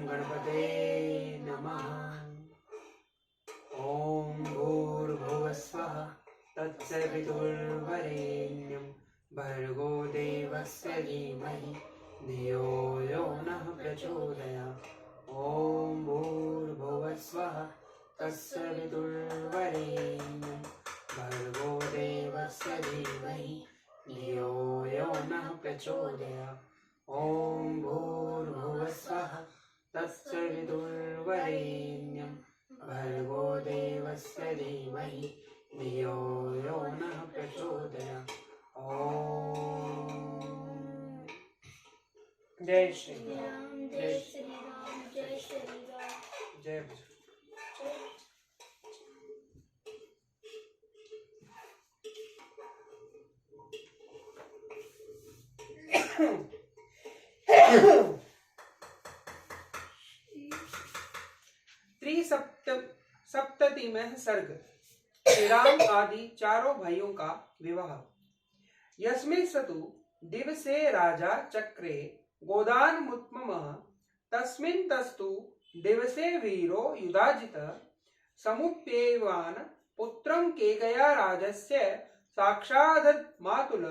गणपते नमः। ॐ भूर्भुवस्वः तत्सवितुर्वरेण्यं भर्गो देवस्य धीमहि धियो यो नः प्रचोदयात्। ॐ भूर्भुवस्वः तत्सवितुर्वरेण्यं भर्गो देवस्य धीमहि धियो यो नः प्रचोदयात्। ॐ भूर्भुवस्वः तत्सवितुर्वरेण्यं भर्गो देवस्य धीमहि धियो यो नः प्रचोदयात्। ॐ जय श्री राम, जय श्री राम, जय श्री राम, जय सप्ततिमः सर्ग। श्री राम आदि चारों भाइयों का विवाह। यस्मिन् सतु दिवसे राजा चक्रे गोदान मुत्ममः तस्मिन् तस्तु दिवसे वीरो युधाजितः समुप्येवान पुत्रं केकया राजस्य साक्षादत् मातुल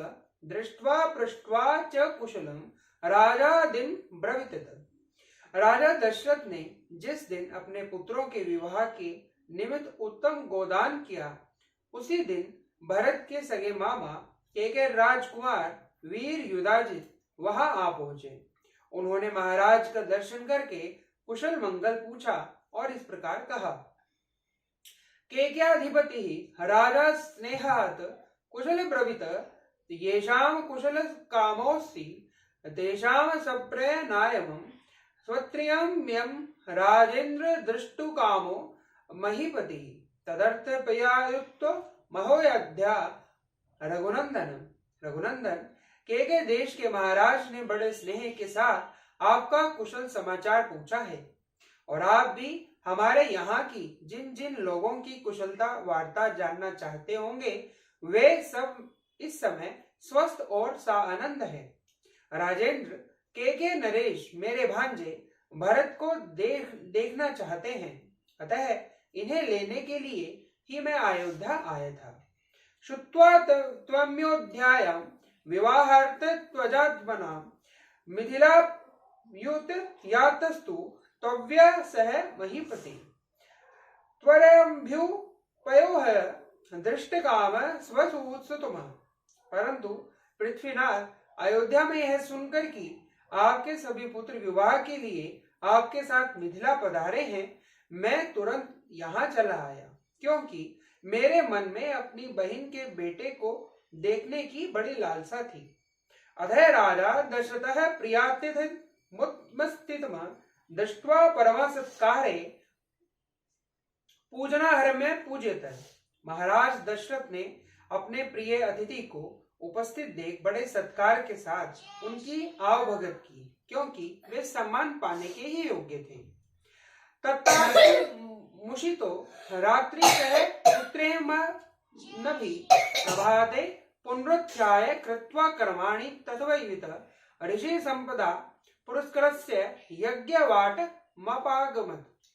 दृष्ट्वा पृष्ट्वा च कुशलं राजादिं ब्रवीत। राजा दशरथ ने जिस दिन अपने पुत्रों के विवाह के निमित्त उत्तम गोदान किया, उसी दिन भरत के सगे मामा केके राजकुमार वीर युधाजित वहां आ पहुंचे। उन्होंने महाराज का दर्शन करके कुशल मंगल पूछा और इस प्रकार कहा। केक्याधिपति राजा स्नेहात् कुशल ब्रवीत येषां कुशल कामोऽस्ति तेषां सप्रयनायमं स्वत्रियम्यं राजेन्द्र दृष्टुकामो महीपति तदर्थ प्रयायुक्त महोयोध्या रघुनंदन के देश के महाराज ने बड़े स्नेह के साथ आपका कुशल समाचार पूछा है और आप भी हमारे यहाँ की जिन जिन लोगों की कुशलता वार्ता जानना चाहते होंगे वे सब इस समय स्वस्थ और सानंद है। राजेंद्र के नरेश मेरे भांजे भरत को देखना चाहते हैं, अतः इन्हें लेने के लिए ही मैं अयोध्या आया था। श्रुत्वा त्वम्योध्यायां विवाहार्थ त्वजात्मनां मिथिलायुत यातस्तु त्वया सह महीपति त्वरम्भ्युपयोः दृष्टकाम स्वसुतुमः। परंतु पृथ्वीनाथ, अयोध्या में यह सुनकर कि आपके सभी पुत्र विवाह के लिए आपके साथ मिथिला पधारे हैं, मैं तुरंत यहाँ चला आया, क्योंकि मेरे मन में अपनी बहन के बेटे को देखने की बड़ी लालसा थी। अतः राजा दशरथः प्रियातिथि मुत्मस्तितम दृष्ट्वा परमसत्कारे पूजनाहर में पूज्यत। महाराज दशरथ ने अपने प्रिय अतिथि को उपस्थित देख बड़े सत्कार के साथ उनकी आवभगत की, क्योंकि वे सम्मान पाने के ही योग्य थे। मुषितो रात्रि सह पुत्रेम नभि प्रभाते पुनरुत्थाय कृत्वा कर्माणि तद्वैवित ऋषि संपदा पुरस्करस्य यज्ञवाट मपागमत्।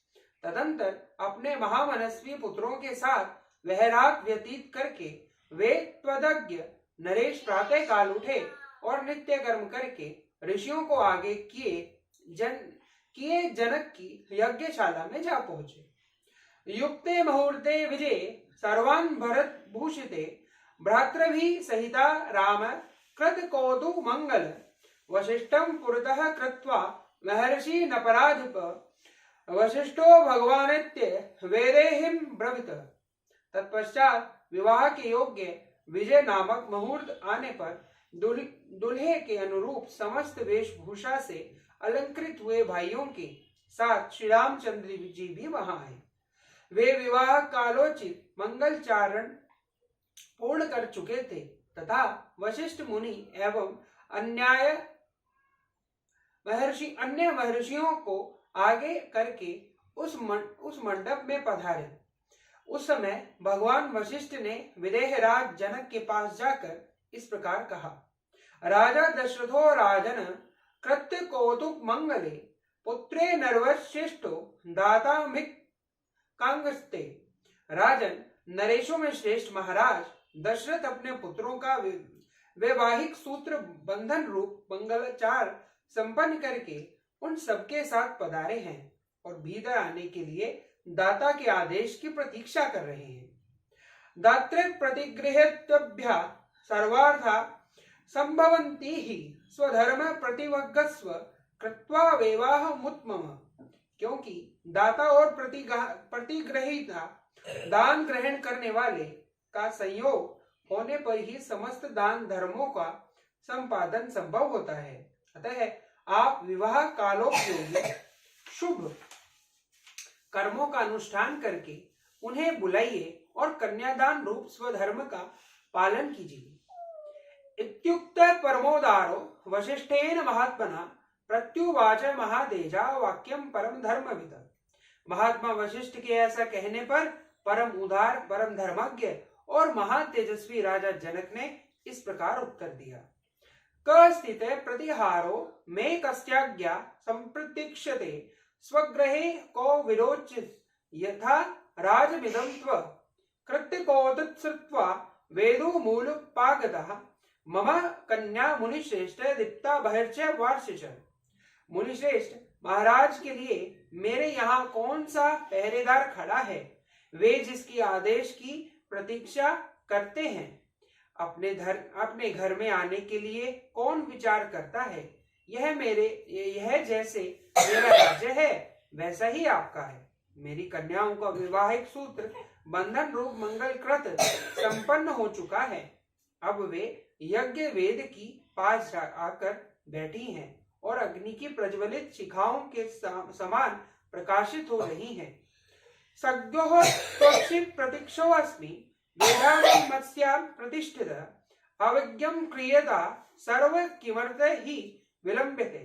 तदंतर अपने महामनस्वी पुत्रों के साथ वह रात व्यतीत करके वे त्वदज्ञ नरेश प्रातः काल उठे और नित्य कर्म करके ऋषियों को आगे किए जनक की यज्ञशाला में जा पहुंचे। युक्ते मुहूर्ते विजय सर्वान् भरत भूषिते भ्रातृभिः सहिता राम कृत कौतु मंगल वशिष्ठं पुरतः कृत्वा महर्षि नपराधिप वशिष्ठो भगवानित्य वेदेहिं ब्रवीत। तत्पश्चात विवाह के योग्य विजय नामक मुहूर्त आने पर दुल्हे के अनुरूप समस्त वेशभूषा से अलंकृत हुए भाइयों के साथ श्री रामचंद्र जी भी वहां आए। वे विवाह कालोचित मंगलचारण पूर्ण कर चुके थे तथा वशिष्ठ मुनि एवं अन्य महर्षियों को आगे करके उस मंडप में पधारे। उस समय भगवान वशिष्ठ ने विदेहराज जनक के पास जाकर इस प्रकार कहा। राजा दशरथो राजन कृत्य कौतुक मंगले पुत्रे नरवश्रेष्ठो दाता मिक कांगस्ते। राजन, नरेशों में श्रेष्ठ महाराज दशरथ अपने पुत्रों का वैवाहिक सूत्र बंधन रूप मंगलाचार संपन्न करके उन सबके साथ पधारे हैं और भीतर आने के लिए दाता के आदेश की प्रतीक्षा कर रहे हैं। दात्रे प्रतिगृहेत्यभ्या सर्वार्था संभवन्ति ही स्वधर्म प्रतिवग्गस्व कृत्वा वैवाहमुत्मम। क्योंकि दाता और प्रतिग्रहिता दान ग्रहण करने वाले का संयोग होने पर ही समस्त दान धर्मों का संपादन संभव होता है। अतः आप विवाह कालोपयोगी शुभ कर्मों का अनुष्ठान करके उन्हें बुलाइए और कन्यादान रूप स्वधर्म का पालन कीजिए। इत्युक्त परमोदारो वशिष्ठेन महात्मना प्रत्युवाच महादेजा वाक्यम परम धर्मविद। महात्मा वशिष्ठ के ऐसा कहने पर परम उदार, परम धर्मज्ञ और महातेजस्वी राजा जनक ने इस प्रकार उत्तर दिया। कस्थित प्रतिहारो में कस्याज्ञा संप्रतीक्षते स्वगृहे को विरोच यथा राजमिदं त्व कृत्यकोदत्सृत्वा वेदो मूल पागतः मम कन्या मुनिश्रेष्ठ दीप्ता बहिर्च वार्षिष। मुनिश्रेष्ठ, महाराज के लिए मेरे यहाँ कौन सा पहरेदार खड़ा है? वे जिसकी आदेश की प्रतीक्षा करते हैं। अपने घर में आने के लिए कौन विचार करता है? यह जैसे मेरा राज्य है वैसा ही आपका है। मेरी कन्याओं का वैवाहिक सूत्र बंधन रूप मंगल कृत संपन्न हो चुका है। अब वे यज्ञ वेद की पास आकर बैठी हैं और अग्नि की प्रज्वलित शिखाओं के समान प्रकाशित हो रही हैं। सद्योः त्वक्षि प्रतीक्षो अस्मि वेदांति मत्स्यां प्रतिष्ठित अविज्ञं क्रियता सर्व किमर्थ ही विलंब्यते।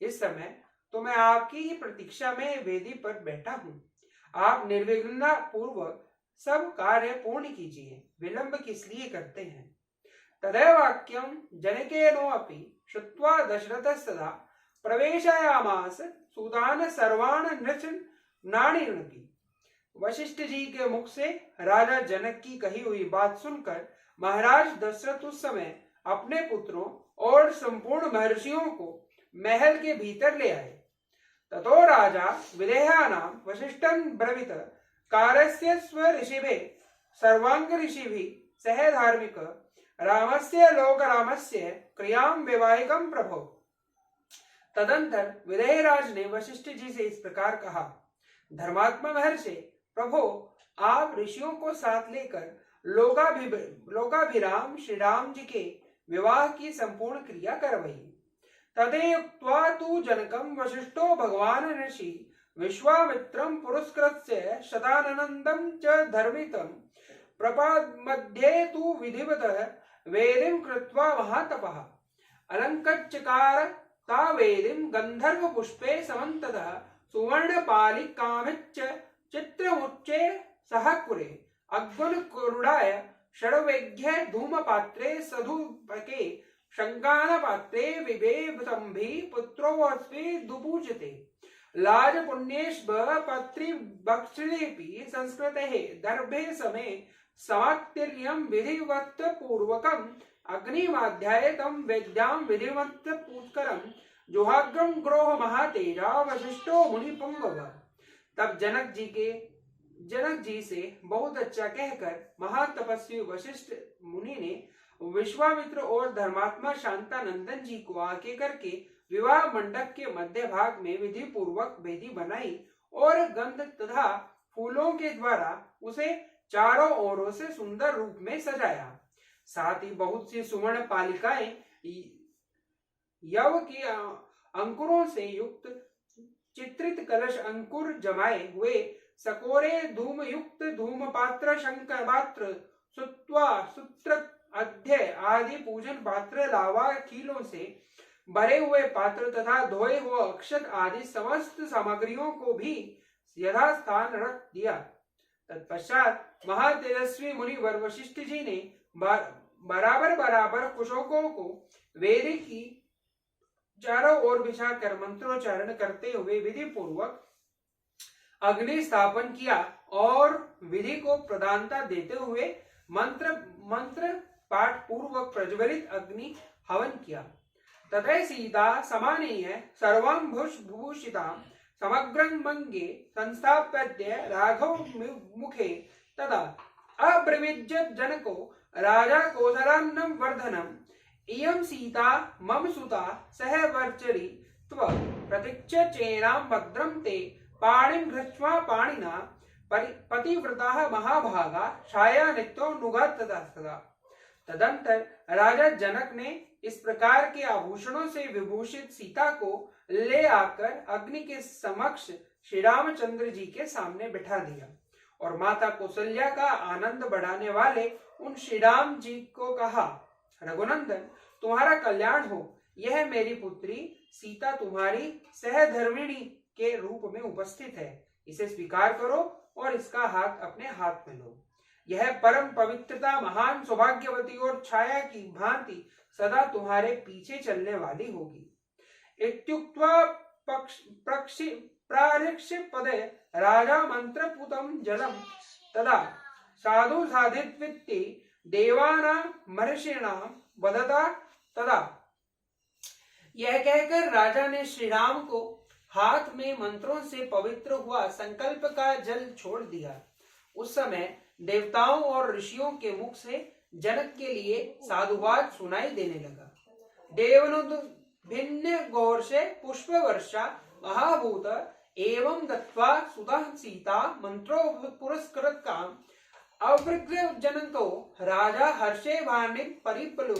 इस समय तो मैं आपकी ही प्रतीक्षा में वेदी पर बैठा हूँ। आप निर्विघ्न पूर्वक सब कार्य पूर्ण कीजिए, विलंब किस लिए करते हैं? तदैव वाक्यं जनकेनोऽपि श्रुत्वा दशरथस्तदा प्रवेशयामास सूतान सर्वान् नृणानीनपि। वशिष्ठ जी के मुख से राजा जनक की कही हुई बात सुनकर महाराज दशरथ उस समय अपने पुत्रों और संपूर्ण महर्षियों को महल के भीतर ले आए। ततो राजा विदेहानां वशिष्ठं ब्रवीत कारस्य स्वऋषिभिः सर्वांग ऋषिभिः सह धार्मिक रामस्य लोकरामस्य क्रियां वैवाहिकं प्रभो। तदंतर विदेहराज ने वशिष्ठ जी से इस प्रकार कहा, धर्मात्मा महर्षि, प्रभो, आप ऋषियों को साथ लेकर लोकाभिराम श्री राम जी के विवाह की संपूर्ण क्रिया करवाइए। तदेयुक्त्वा तु जनकं वशिष्ठो भगवान ऋषि विश्वामित्रं पुरस्कृत्य शतानन्दं च धर्मितं प्रपादमध्ये तु विधिवतः वेदिं कृत्वा महातपः अलंकृच्चकार ता वेदिं गंधर्व पुष्पे समन्ततः सुवर्णपालिकामिच्च चित्रमुच्चे सहकुरे अग्निकुरुडाय षड्वेघ्य धूमपात्रे सधुपके शंकानपात्रे विवेभतंभि पुत्रोऽस्मि दुपूजते लाजपुण्येष्व पत्रिभक्षिणेऽपि संस्कृतेः दर्भे समे समात्तिर्यं विधिवत् पूर्वकम् अग्निमाध्याय तम वेद्यां विधिवत् पूत्करं जुहाग्रं ग्रोह महातेजा वशिष्ठो मुनिपुंगव। तब जनक जी से बहुत अच्छा कहकर महातपस्वी वशिष्ठ मुनि ने विश्वामित्र और धर्मात्मा शांतानंदन जी को आगे करके विवाह मंडप के मध्य भाग में विधि पूर्वक वेदी बनाई और गंध तथा फूलों के द्वारा उसे चारों ओरों से सुंदर रूप में सजाया। साथ ही बहुत सी सुवर्ण पालिकाएं यव के अंकुरों से युक्त चित्रित कलश अंकुर जमाए हुए सकोरे धूम युक्त धूम पात्र शंकर पात्र सूत्र अध्यय आदि पूजन पात्र लावा खीलों से भरे हुए पात्र तथा धोए हुए अक्षत आदि समस्त सामग्रियों को भी यथास्थान रख दिया। तत्पश्चात महातेजस्वी मुनिवर वशिष्ठ जी ने बराबर कुशोकों को वेदी की चारों ओर बिछाकर मंत्रोच्चारण करते हुए विधि पूर्वक अग्नि स्थापन किया और विधि को प्रधानता देते हुए मंत्र मंत्र पाठ पूर्वक प्रज्वलित अग्नि हवन किया। ततः सीता समानीय सर्वांभुष भूषिता समग्रं मंगे संस्थाप्य राघव मुखे तदा अब्रवीज्य जनको राजा कौसलान्नं वर्धनम् इयं सीता मम सुता सह वर्चरी त्व प्रतीक्ष्य चेनां भद्रं ते पाणिं घृत्वा पाणिना पतिव्रता महाभागा छाया नित्यो नुगतदा। तदंतर राजा जनक ने इस प्रकार के आभूषणों से विभूषित सीता को ले आकर अग्नि के समक्ष श्री रामचंद्र जी के सामने बिठा दिया और माता कौशल्या का आनंद बढ़ाने वाले उन श्री राम जी को कहा, रघुनंदन तुम्हारा कल्याण हो। यह मेरी पुत्री सीता तुम्हारी सहधर्मिणी के रूप में उपस्थित है। इसे स्वीकार करो और इसका हाथ अपने हाथ में लो। यह परम पवित्रता महान सौभाग्यवती और छाया की भांति सदा तुम्हारे पीछे चलने वाली होगी। इत्युक्त्वा प्रारक्ष्य पदे राजा मंत्रपुतम जलम तदा साधु साधित्वित्ति देवानां महर्षिणां वदता तदा। यह कहकर राजा ने श्री राम को हाथ में मंत्रों से पवित्र हुआ संकल्प का जल छोड़ दिया। उस समय देवताओं और ऋषियों के मुख से जनक के लिए साधुवाद सुनाई देने लगा। देवनुद भिन्न गौरसे पुष्प वर्षा महाभूत एवं दत्वा सुतः सीता मंत्रो पुरस्कृत काम अवृग्र जनतो राजा हर्षे भाण्डिं परिप्लु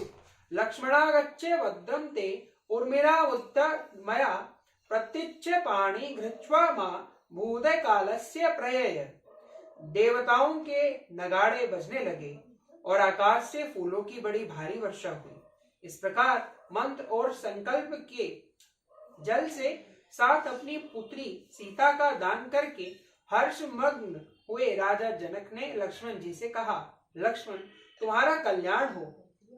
लक्ष्मणागच्छे भद्रं ते उर्मिला उद्ध मया प्रत्युच्च पाणि घृत्वा मां भूत कालस्य प्रयय। देवताओं के नगाड़े बजने लगे और आकाश से फूलों की बड़ी भारी वर्षा हुई। इस प्रकार मंत्र और संकल्प के जल से साथ अपनी पुत्री सीता का दान करके हर्षमग्न हुए राजा जनक ने लक्ष्मण जी से कहा, लक्ष्मण तुम्हारा कल्याण हो।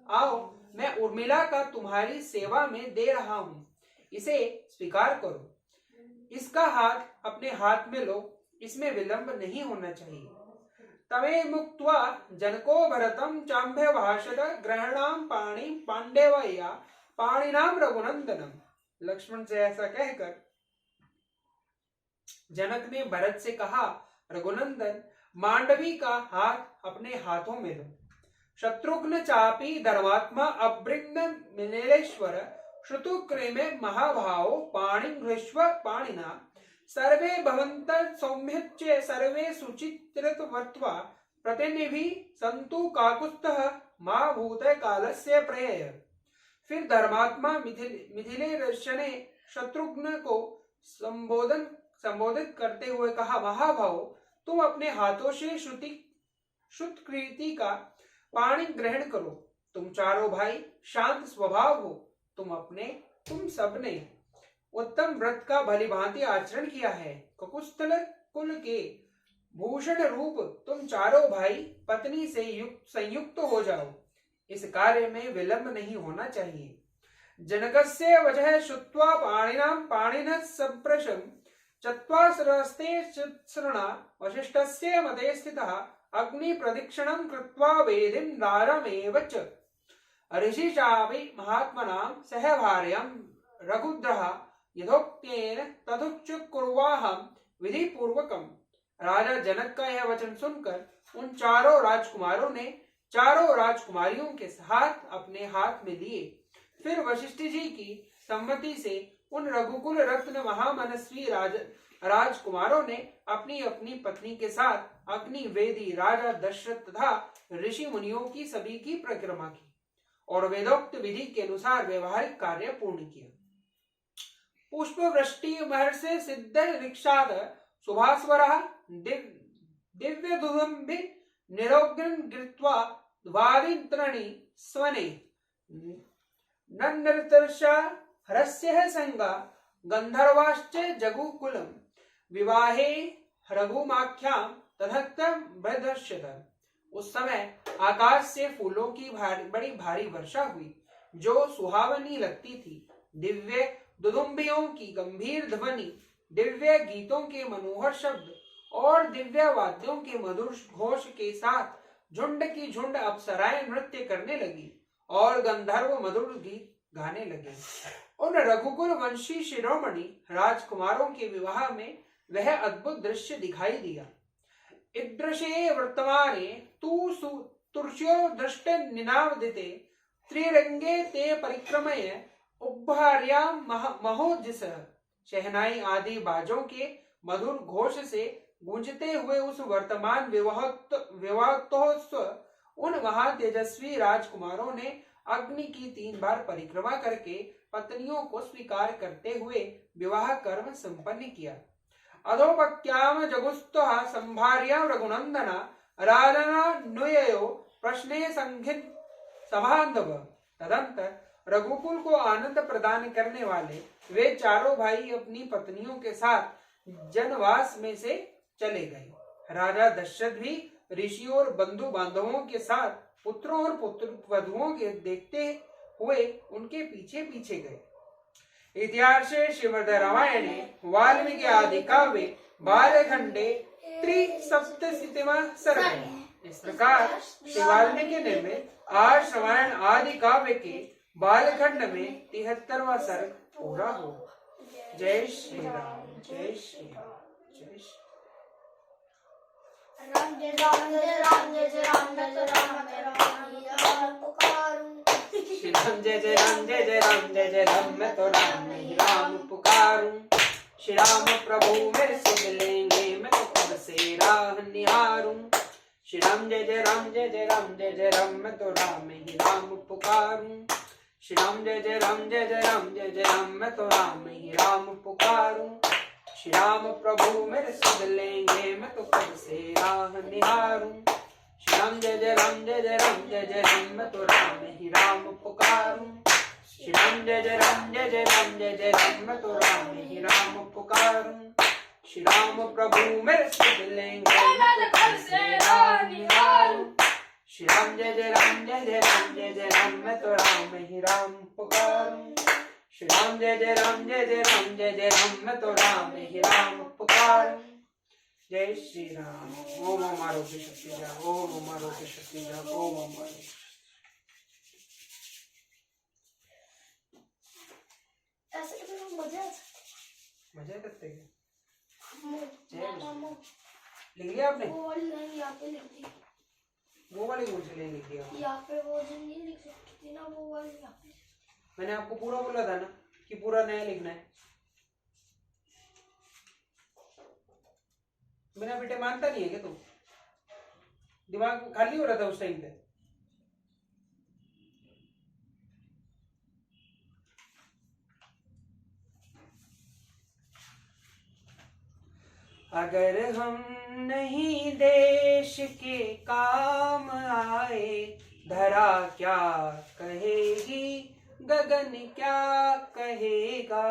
आओ मैं उर्मिला का तुम्हारी सेवा में दे रहा हूँ, इसे स्वीकार करो। इसका हाथ अपने हाथ में लो, इसमें विलंब नहीं होना चाहिए। तमे मुक्त्वा जनको भरतम चाम्भ्य भाषत ग्रहणाम पाणि पांडेवया पाणिनाम रघुनंदनम। लक्ष्मण से ऐसा कहकर जनक ने भरत से कहा, रघुनंदन मांडवी का हाथ अपने हाथों में लो। शत्रुघ्न चापी धर्मात्मा अभृंग मिलेश्वर श्रुतुक्रेमे महाभाव पाणिं घृष्व पाणिना सर्वे भवन्त सौम्यच्चे सर्वे सुचित्रवत्वा प्रतिनिधि संतु काकुत्स्थः मा भूत कालस्य प्रयय। फिर धर्मात्मा मिथिलेश ने शत्रुघ्न को संबोधित करते हुए कहा, महाभाव तुम अपने हाथों से श्रुतकृति का पाणी ग्रहण करो। तुम चारों भाई शांत स्वभाव हो। तुम सबने उत्तम व्रत का भली भांति आचरण किया है। ककुस्थल कुल के भूषण रूप तुम चारों भाई पत्नी से संयुक्त हो जाओ। इस कार्य में विलंब नहीं होना चाहिए। जनकस्य वजह श्रुत्वा पाणिनां पाणिनः संप्रशं चत्वारस्ते शृणा वसिष्ठस्य मते स्थितः अग्नि प्रदक्षिणं कृत्वा वेदिं दारमेव च ऋषिशापि महात्मनां सह भार्यां रघुद्रः यथोक्तेन तथुच्च कुर्वाहं विधि पूर्वकम्। राजा जनक का यह वचन सुनकर उन चारों राजकुमारों ने चारों राजकुमारियों के हाथ अपने हाथ में लिए। फिर वशिष्ठ जी की सम्मति से उन रघुकुल रत्न महामनस्वी राजकुमारों ने अपनी अपनी पत्नी के साथ अग्नि वेदी राजा दशरथ तथा ऋषि मुनियों की सभी की परिक्रमा की और वेदोक्त विधि के अनुसार व्यवहारिक कार्य पूर्ण किया। पुष्प वृष्टि महर्षि सिद्ध ऋक्षाद सुभास्वरः दिव्य दुदुम्भि निरोग्रं गृत्वा द्वारित्रणी स्वने नन्नर्तर्षा हरस्य संगा गंधर्वाश्च जगुकुलम विवाहे रघुमाख्यां तदर्थं प्रदर्शत। उस समय आकाश से फूलों की बड़ी भारी वर्षा हुई जो सुहावनी लगती थी। दिव्य दुदुम्बियों की गंभीर ध्वनि, दिव्य गीतों के मनोहर शब्द और दिव्य वाद्यों के मधुर घोष के साथ झुंड की झुंड अप्सराएं नृत्य करने लगी और गंधर्व मधुर गीत गाने लगे। उन रघुकुल वंशी शिरोमणि राजकुमारों के विवाह में वह अद्भुत दृश्य दिखाई दिया। ईदृशे वर्तमाने तुर्ष्यो दृष्ट निनावदिते त्रिरंगे ते परिक्रमय उभार्यां महोज्जसः। शहनाई आदि बाजों के मधुर घोष से गूंजते हुए उस वर्तमान विवाहोत्सव उन महातेजस्वी राजकुमारों ने अग्नि की 3 बार परिक्रमा करके पत्नियों को स्वीकार करते हुए विवाह कर्म संपन्न किया। अधोपक्याम जगुस्तः संभार्या रघुनंदना राजना नुययो प्रश्ने संघित सभांधव। तदंतर रघुकुल को आनंद प्रदान करने वाले वे चारों भाई अपनी पत्नियों के साथ जनवास में से चले गए। राजा दशरथ भी ऋषियों और बंधु बांधवों के साथ पुत्रों और पुत्र वधुओं के देखते हुए उनके पीछे पीछे गए। इतिहासे श्रीमद् रामायणे वाल्मीकि आदि काव्ये बालखंडे त्रिसप्ततितमः सर्गः। इस प्रकार श्री वाल्मीकि निर्मित आर्ष रामायण आदि काव्य के बालखंड में 73वां सर्ग पूरा हो। जय श्री राम, जय श्री राम, जय श्री राम। जय राम, जय राम, जय राम, जय राम, जय राम पुकारूं। श्री राम जय जय राम, जय जय राम, जय जय राम, मैं तो राम ही राम पुकारूं। श्री राम प्रभु मेरे सुध लेंगे, मैं तो कब से राह निहारूं। श्री राम जय जय राम, जय जय राम, जय जय राम, मैं तो राम ही राम पुकारूं। श्री राम जय जय राम, जय जय राम, जय जय राम, मैं तो राम ही राम पुकारूं। श्री राम प्रभु मेरे सुध लेंगे, मैं तो कब से राह निहारूं। श्री राम जय जय राम, जय जय राम, जय जय राम, मैं तो राम ही राम पुकारूं। श्री राम जय जय राम, जय जय राम, जय जय राम, मैं तो राम ही राम पुकारूं। श्री राम प्रभु मेरे सुध लेंगे, मैं तो कब से राह निहारूं। श्री राम जय जय राम, जय जय राम, जय जय राम, मैं तो राम ही राम पुकारूं। श्री राम जय जय राम, जय जय राम, जय जय राम, मैं तो राम ही राम पुकारूं। जय श्री राम। ओम ओम आरोग्य शक्ति जा, ओम ओम आरोग्य शक्ति जा, ओम ओम आरोग्य। ऐसे तो मजा मजा करते हैं। आता। लिख लिया आपने? वो वाली लाइन यहाँ पे लिख दी। वो वाली कौन सी लाइन लिख दिया? यहाँ पे वो जो नहीं लिख सकती थी ना, वो वाली यहाँ पे। मैंने आपको पूरा बोला था ना कि पूरा नया लिखना है। मेरा बेटे मानता नहीं है क्या तुम? दिमाग खाली हो रहा था उस टाइम पे। अगर हम नहीं देश के काम आए, धरा क्या कहेगी, गगन क्या कहेगा।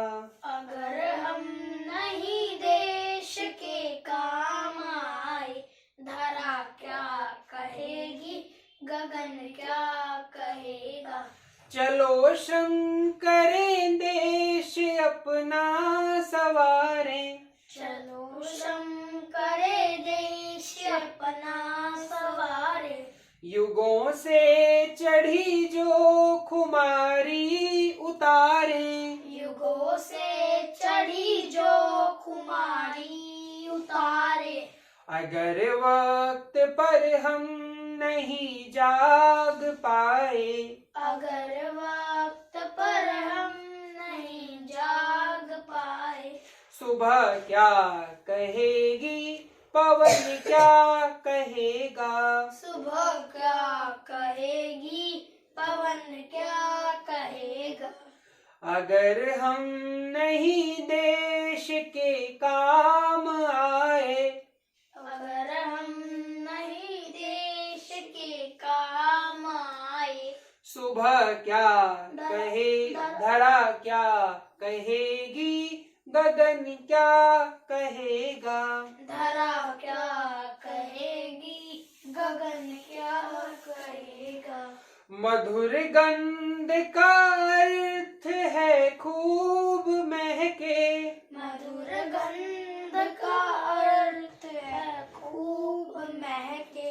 अगर हम नहीं देश के काम आए, धरा क्या कहेगी, गगन क्या कहेगा। चलो श्रम करें देश अपना सवारें, चलो श्रम करे देश अपना सवारे। युगों से चढ़ी जो खुमारी उतारे, युगों से चढ़ी जो खुमारी उतारे। अगर वक्त पर हम नहीं जाग पाए, अगर वक्त पर हम नहीं जाग पाए। सुबह क्या कहेगी, पवन क्या कहेगा। सुबह क्या कहेगी, पवन क्या कहेगा। अगर हम नहीं देश के काम आए, अगर हम नहीं देश के काम आए। सुबह क्या कहे, धरा क्या कहेगी, गगन क्या कहेगा। धरा क्या कहेगी, गगन क्या कहेगा। मधुर गंध का अर्थ है खूब महके, मधुर गंध का अर्थ है खूब महके।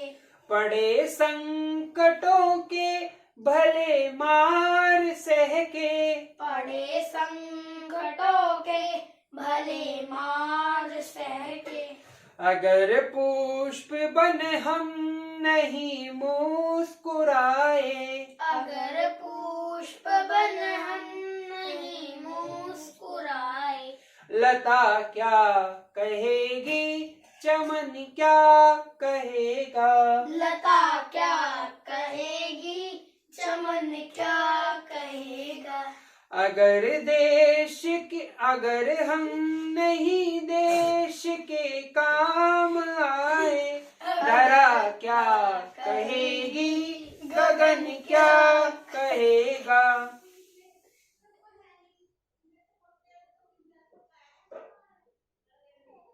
पड़े संकटों के भले मार सहके, पड़े संकटों के भले मार सहके। अगर पुष्प बन हम नहीं मुस्कुराए, अगर पुष्प बन हम नहीं मुस्कुराए। लता क्या कहेगी, चमन क्या कहेगा, लता क्या कहेगी, चमन क्या कहेगा। अगर हम नहीं देश के काम आए, धरा क्या कहेगी, गगन क्या कहेगा।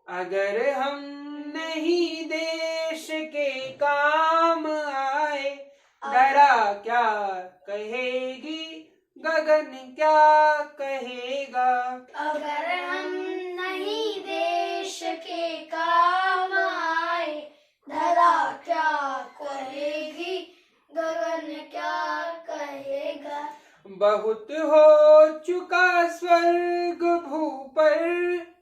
अगर हम नहीं देश के काम आए, धरा क्या कहेगी, गगन क्या कहेगा। अगर हम नहीं देश के काम आए, धरा क्या कहेगी, गगन क्या कहेगा। बहुत हो चुका स्वर्ग भू पर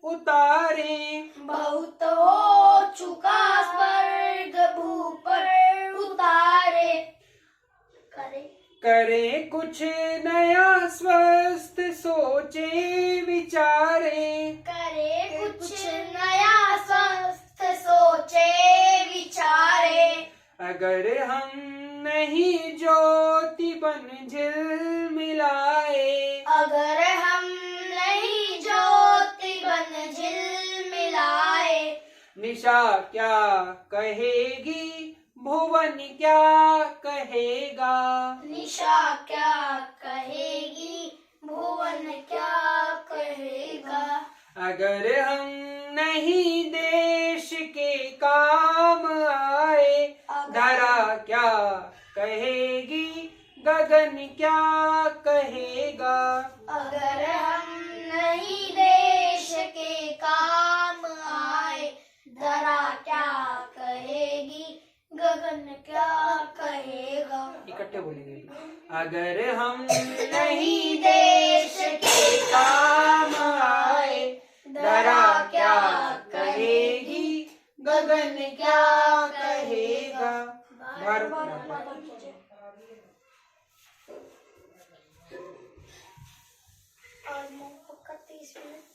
उतारे, बहुत हो चुका स्वर्ग भू पर उतारे। करे कुछ नया स्वस्थ सोचे विचारे, करे कुछ नया स्वस्थ सोचे विचारे। अगर हम नहीं ज्योति बन झिलमिलाए, अगर हम नहीं ज्योति बन झिलमिलाए। निशा क्या कहेगी, भुवन क्या कहेगा। निशा क्या कहेगी, भुवन क्या कहेगा। अगर हम नहीं देश के काम आए, धरा क्या कहेगी, गगन क्या कहेगा। अगर हम नहीं देश के काम आए, धरा क्या कहेगी, गगन क्या कहेगा। इकट्ठे बोलेंगे। अगर हम नहीं देश के काम आए, धरा क्या कहेगी, गगन क्या कहेगा। भारत माता की जय। और 30 मिनट